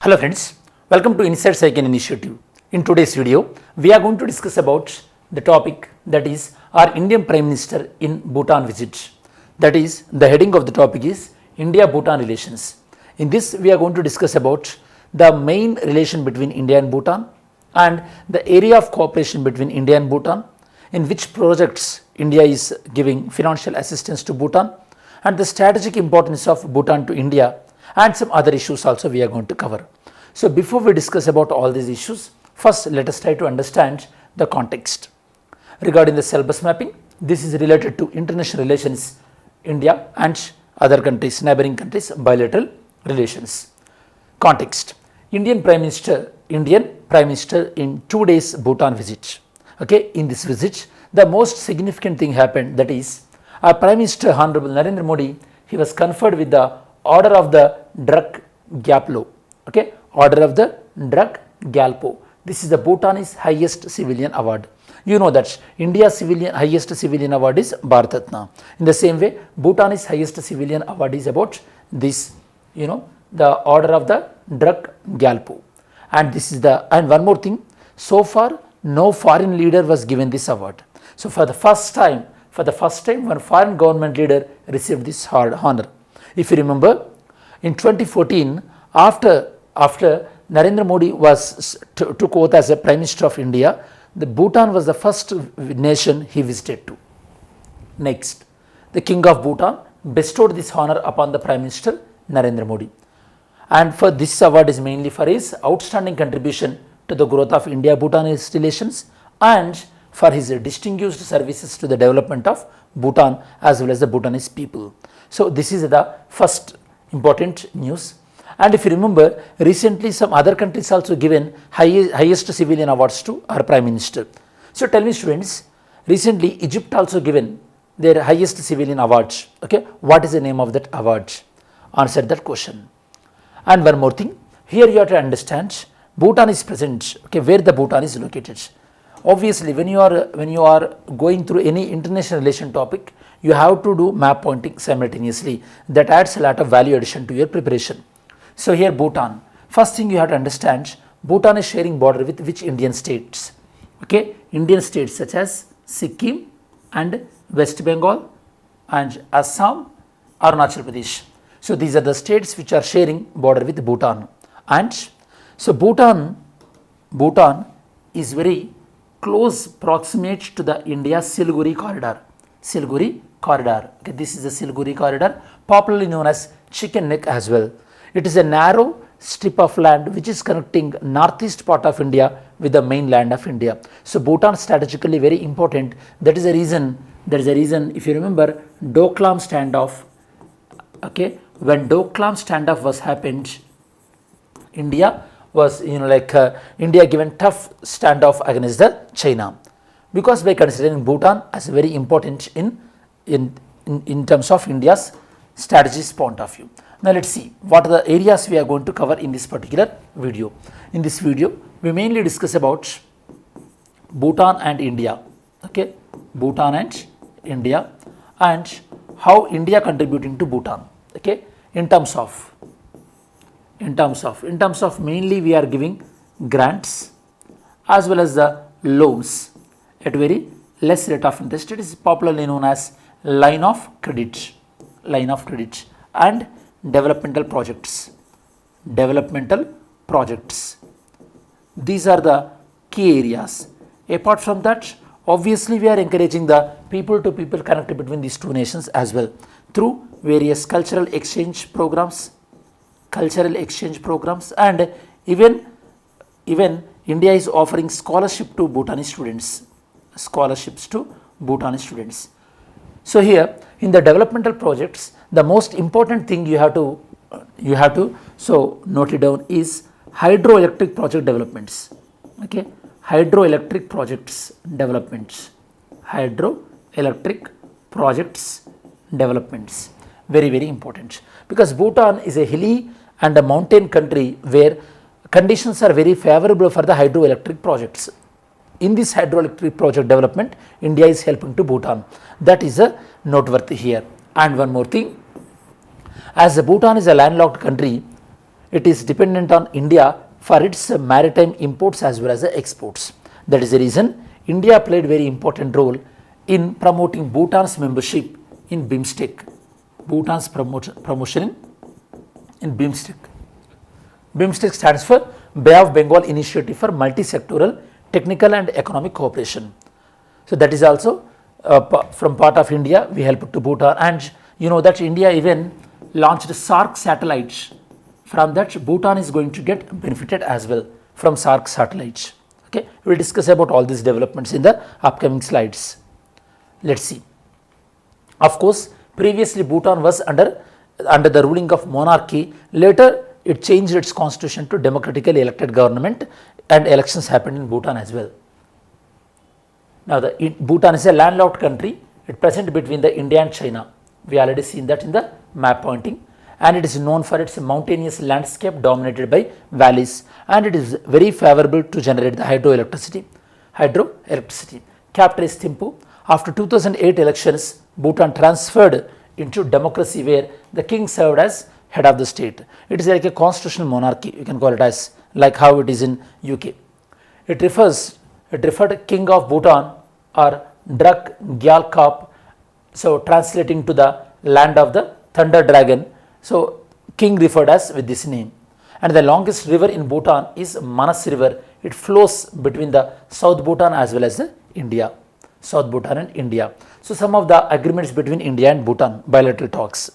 Hello friends, welcome to Inside Cycle Initiative. In today's video, we are going to discuss about the topic that is our Indian Prime Minister in Bhutan visit. That is, the heading of the topic is India-Bhutan relations. In this, we are going to discuss about the main relation between India and Bhutan and the area of cooperation between India and Bhutan, in which projects India is giving financial assistance to Bhutan, and the strategic importance of Bhutan to India, and some other issues also we are going to cover. So before we discuss about all these issues, first let us try to understand the context. Regarding the syllabus mapping, this is related to international relations, India and other countries, neighboring countries, bilateral relations. Context: Indian Prime Minister in 2 days Bhutan visit. Okay, in this visit, the most significant thing happened, that is, our Prime Minister Honorable Narendra Modi, he was conferred with the Order of the Druk Gyalpo. Okay, Order of the Druk Gyalpo. This is the Bhutanese highest civilian award. You know that India's highest civilian award is Bharat Ratna. In the same way, Bhutanese highest civilian award is about this, the Order of the Druk Gyalpo. And this is and one more thing, so far no foreign leader was given this award. So for the first time one foreign government leader received this honor. If you remember, in 2014, after Narendra Modi took oath as a Prime Minister of India, the Bhutan was the first nation he visited to. Next, the King of Bhutan bestowed this honor upon the Prime Minister Narendra Modi. And for this award is mainly for his outstanding contribution to the growth of India-Bhutanese relations and for his distinguished services to the development of Bhutan as well as the Bhutanese people. So this is the first important news. And if you remember, recently some other countries also given highest civilian awards to our Prime Minister. So tell me students, recently Egypt also given their highest civilian awards. Okay, what is the name of that award? Answer that question. And one more thing, here you have to understand Bhutan is present. Okay, where the Bhutan is located. Obviously, when you are going through any international relation topic, you have to do map pointing simultaneously. That adds a lot of value addition to your preparation. So here Bhutan, first thing you have to understand, Bhutan is sharing border with which Indian states? Okay, Indian states such as Sikkim and West Bengal and Assam, Arunachal Pradesh. So these are the states which are sharing border with Bhutan. And so Bhutan is very close proximate to the India Siliguri corridor. Siliguri corridor. Okay, this is the Siliguri corridor, popularly known as Chicken Neck as well. It is a narrow strip of land which is connecting northeast part of India with the mainland of India. So Bhutan strategically very important. That is a reason. If you remember Doklam standoff. Okay, when Doklam standoff was happened, India was India given tough standoff against the China, because by considering Bhutan as very important in terms of India's strategies point of view. Now let's see what are the areas we are going to cover in this particular video. In this video, we mainly discuss about Bhutan and India. Okay, Bhutan and India, and how India contributing to Bhutan. Okay, in terms of mainly we are giving grants as well as the loans at very less rate of interest. It is popularly known as line of credit, and developmental projects. These are the key areas. Apart from that, obviously we are encouraging the people to people connectivity between these two nations as well through various cultural exchange programs, and even India is offering scholarships to Bhutanese students. So here in the developmental projects, the most important thing you have to note it down is hydroelectric project developments. Okay, hydroelectric projects developments, very very important, because Bhutan is a hilly and a mountain country where conditions are very favorable for the hydroelectric projects. In this hydroelectric project development, India is helping to Bhutan. That is a noteworthy here. And one more thing, as Bhutan is a landlocked country, it is dependent on India for its maritime imports as well as the exports. That is the reason India played very important role in promoting Bhutan's membership in BIMSTEC. Bhutan's promotion in BIMSTEC. BIMSTEC stands for Bay of Bengal Initiative for Multi-Sectoral Technical and Economic Cooperation. So that is also from part of India, we help to Bhutan, and you know that India even launched SARC satellites. From that, Bhutan is going to get benefited as well from SARC satellites. Okay, we will discuss about all these developments in the upcoming slides. Let's see. Of course, previously Bhutan was under the ruling of monarchy. Later, it changed its constitution to democratically elected government, and elections happened in Bhutan as well. Now, Bhutan is a landlocked country. It present between the India and China. We already seen that in the map pointing, and it is known for its mountainous landscape dominated by valleys, and it is very favorable to generate the hydroelectricity. Capital is Thimphu. After 2008 elections, Bhutan transferred into democracy where the king served as head of the state. It is like a constitutional monarchy, you can call it as, like how it is in UK. It referred king of Bhutan or Drak Gyal Kap, so translating to the land of the thunder dragon. So king referred as with this name. And the longest river in Bhutan is Manas River. It flows between the South Bhutan as well as the India. South Bhutan and India. So some of the agreements between India and Bhutan, bilateral talks.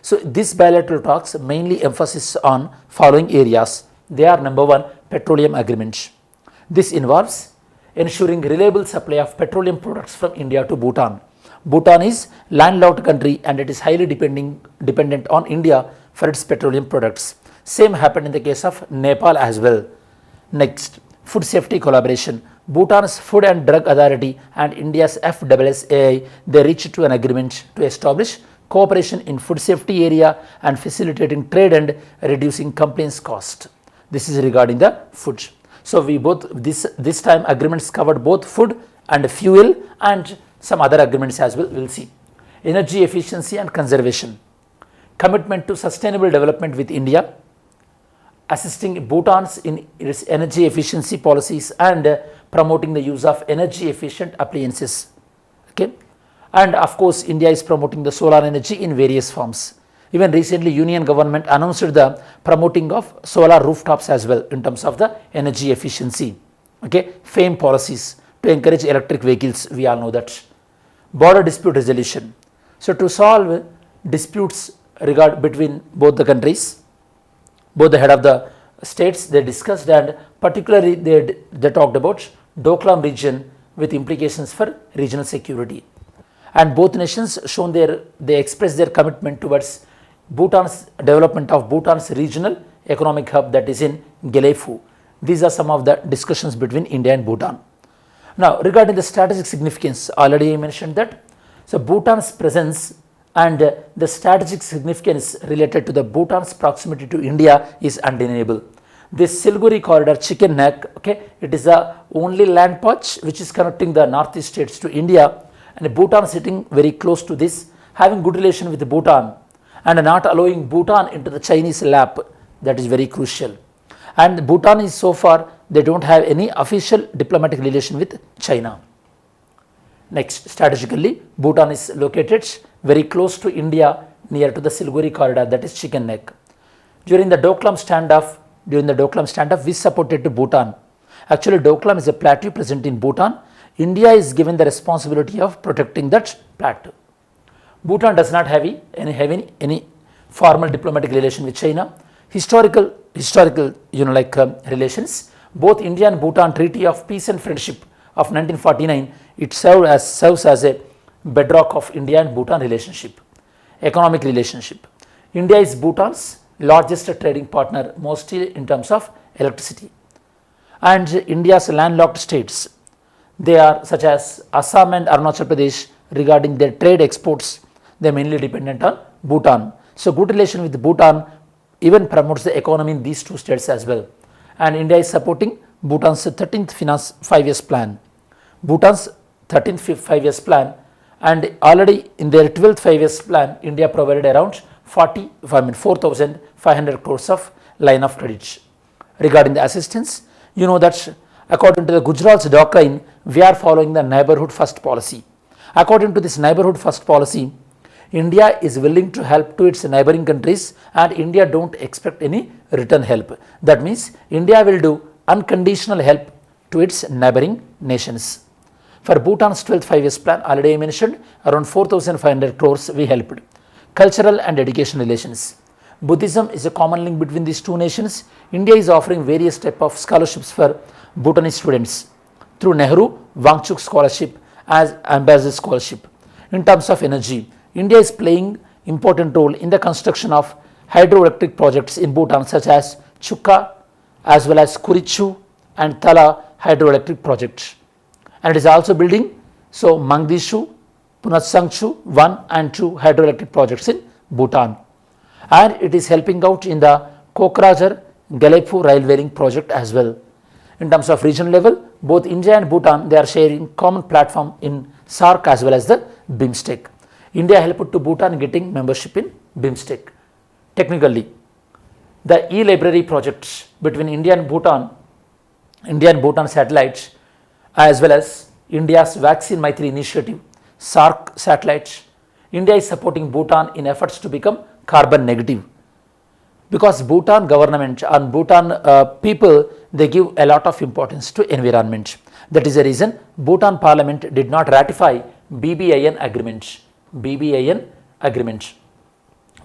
So these bilateral talks mainly emphasis on following areas. They are number one, petroleum agreements. This involves ensuring reliable supply of petroleum products from India to Bhutan. Bhutan is landlocked country and it is highly dependent on India for its petroleum products. Same happened in the case of Nepal as well. Next, food safety collaboration. Bhutan's Food and Drug Authority and India's FSSAI, they reached to an agreement to establish cooperation in food safety area and facilitating trade and reducing complaints cost. This is regarding the food. So we both this time agreements covered both food and fuel and some other agreements as well. We'll see. Energy efficiency and conservation. Commitment to sustainable development with India. Assisting Bhutan's in its energy efficiency policies and promoting the use of energy efficient appliances. Okay, and of course India is promoting the solar energy in various forms. Even recently Union government announced the promoting of solar rooftops as well in terms of the energy efficiency. Okay, FAME policies to encourage electric vehicles, we all know that. Border dispute resolution. So to solve disputes between both the countries, both the head of the states, they discussed, and particularly they talked about Doklam region with implications for regional security. And both nations they expressed their commitment towards Bhutan's development of Bhutan's regional economic hub that is in Geleifu. These are some of the discussions between India and Bhutan. Now regarding the strategic significance, already I mentioned that. So Bhutan's presence and the strategic significance related to the Bhutan's proximity to India is undeniable. This Siliguri corridor, chicken neck, okay, it is the only land patch which is connecting the northeast states to India, and Bhutan sitting very close to this, having good relation with Bhutan and not allowing Bhutan into the Chinese lap. That is very crucial. And Bhutan is so far, they don't have any official diplomatic relation with China. Next, strategically, Bhutan is located very close to India near to the Siliguri corridor, that is chicken neck. During the Doklam standoff, we supported to Bhutan. Actually, Doklam is a plateau present in Bhutan. India is given the responsibility of protecting that plateau. Bhutan does not have any formal diplomatic relation with China. Historical relations. Both India and Bhutan Treaty of Peace and Friendship of 1949, it serves as a bedrock of India and Bhutan relationship. Economic relationship. India is Bhutan's largest trading partner, mostly in terms of electricity. And India's landlocked states, they are such as Assam and Arunachal Pradesh, regarding their trade exports, they are mainly dependent on Bhutan. So good relation with Bhutan even promotes the economy in these two states as well. And India is supporting Bhutan's 13th finance 5 years plan. Bhutan's 13th 5 years plan, and already in their 12th 5 years plan, India provided around 4,500 crores of line of credit. Regarding the assistance, you know that according to the Gujarat's doctrine, we are following the neighborhood first policy. According to this neighborhood first policy, India is willing to help to its neighboring countries and India don't expect any return help. That means India will do unconditional help to its neighboring nations. For Bhutan's 12th 5 years plan, already I mentioned, around 4,500 crores we helped. Cultural and education relations. Buddhism is a common link between these two nations. India is offering various types of scholarships for Bhutanese students through Nehru Wangchuk Scholarship as Ambassador Scholarship. In terms of energy, India is playing important role in the construction of hydroelectric projects in Bhutan such as Chukka as well as Kurichu and Thala hydroelectric projects. And it is also building Mangdishu, Punatsangchu 1 and 2 hydroelectric projects in Bhutan. And it is helping out in the Kokrajhar Galephu railway link project as well. In terms of regional level, both India and Bhutan, they are sharing common platform in SAARC as well as the BIMSTEC. India helped to Bhutan getting membership in BIMSTEC. Technically, the e-library projects between India and Bhutan satellites as well as India's Vaccine Maitri initiative, SAARC satellites, India is supporting Bhutan in efforts to become carbon negative. Because Bhutan government and Bhutan people, they give a lot of importance to environment. That is the reason Bhutan parliament did not ratify BBIN agreement. BBIN agreement.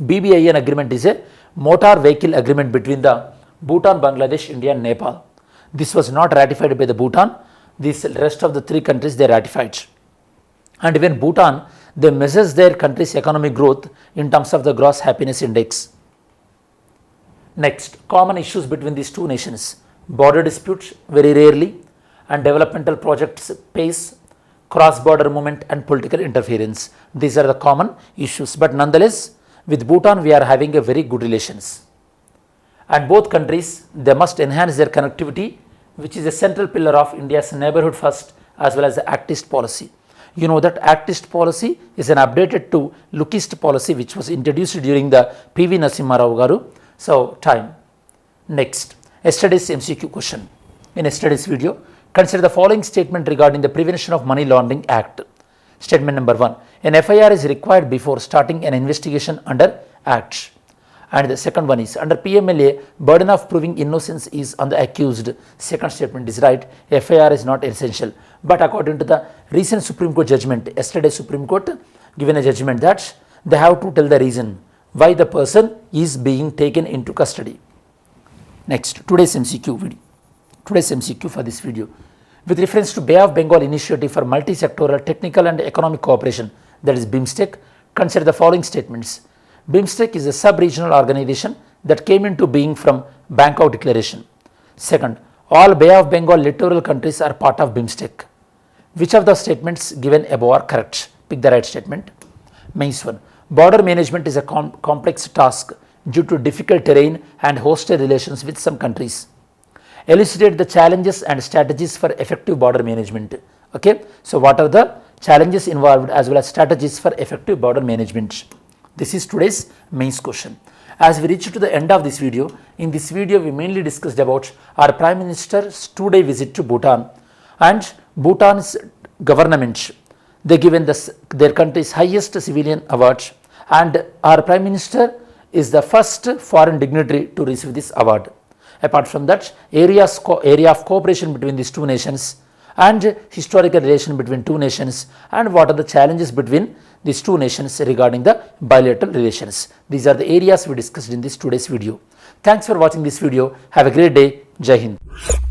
BBIN agreement is a motor vehicle agreement between the Bhutan, Bangladesh, India and Nepal. This was not ratified by the Bhutan. This rest of the three countries they ratified. And even Bhutan, they measure their country's economic growth in terms of the gross happiness index. Next, common issues between these two nations. Border disputes very rarely and developmental projects pace, cross-border movement and political interference. These are the common issues. But nonetheless, with Bhutan we are having a very good relations. And both countries, they must enhance their connectivity, which is a central pillar of India's neighborhood first as well as the Act East policy. You know that Act East policy is an updated to Look East policy which was introduced during the P.V. Narasimha Rao Garu. So, time. Next, yesterday's MCQ question. In yesterday's video, consider the following statement regarding the Prevention of Money Laundering Act. Statement number 1. An FIR is required before starting an investigation under Act. And the second one is, under PMLA, burden of proving innocence is on the accused. Second statement is right, FIR is not essential. But according to the recent Supreme Court judgment, yesterday Supreme Court given a judgment that they have to tell the reason why the person is being taken into custody. Next, today's MCQ video. Today's MCQ for this video. With reference to Bay of Bengal Initiative for Multi-Sectoral Technical and Economic Cooperation, that is BIMSTEC, consider the following statements. BIMSTEC is a sub-regional organization that came into being from Bangkok Declaration. Second, all Bay of Bengal littoral countries are part of BIMSTEC. Which of the statements given above are correct? Pick the right statement. Mains 1. Border management is a complex task due to difficult terrain and hostile relations with some countries. Elucidate the challenges and strategies for effective border management. Okay, so what are the challenges involved as well as strategies for effective border management? This is today's mains question. As we reach to the end of this video, in this video we mainly discussed about our Prime Minister's 2-day visit to Bhutan and Bhutan's government. They given their country's highest civilian award, and our Prime Minister is the first foreign dignitary to receive this award. Apart from that, area of cooperation between these two nations and historical relation between two nations, and what are the challenges between these two nations regarding the bilateral relations. These are the areas we discussed in this today's video. Thanks for watching this video. Have a great day. Jai Hind.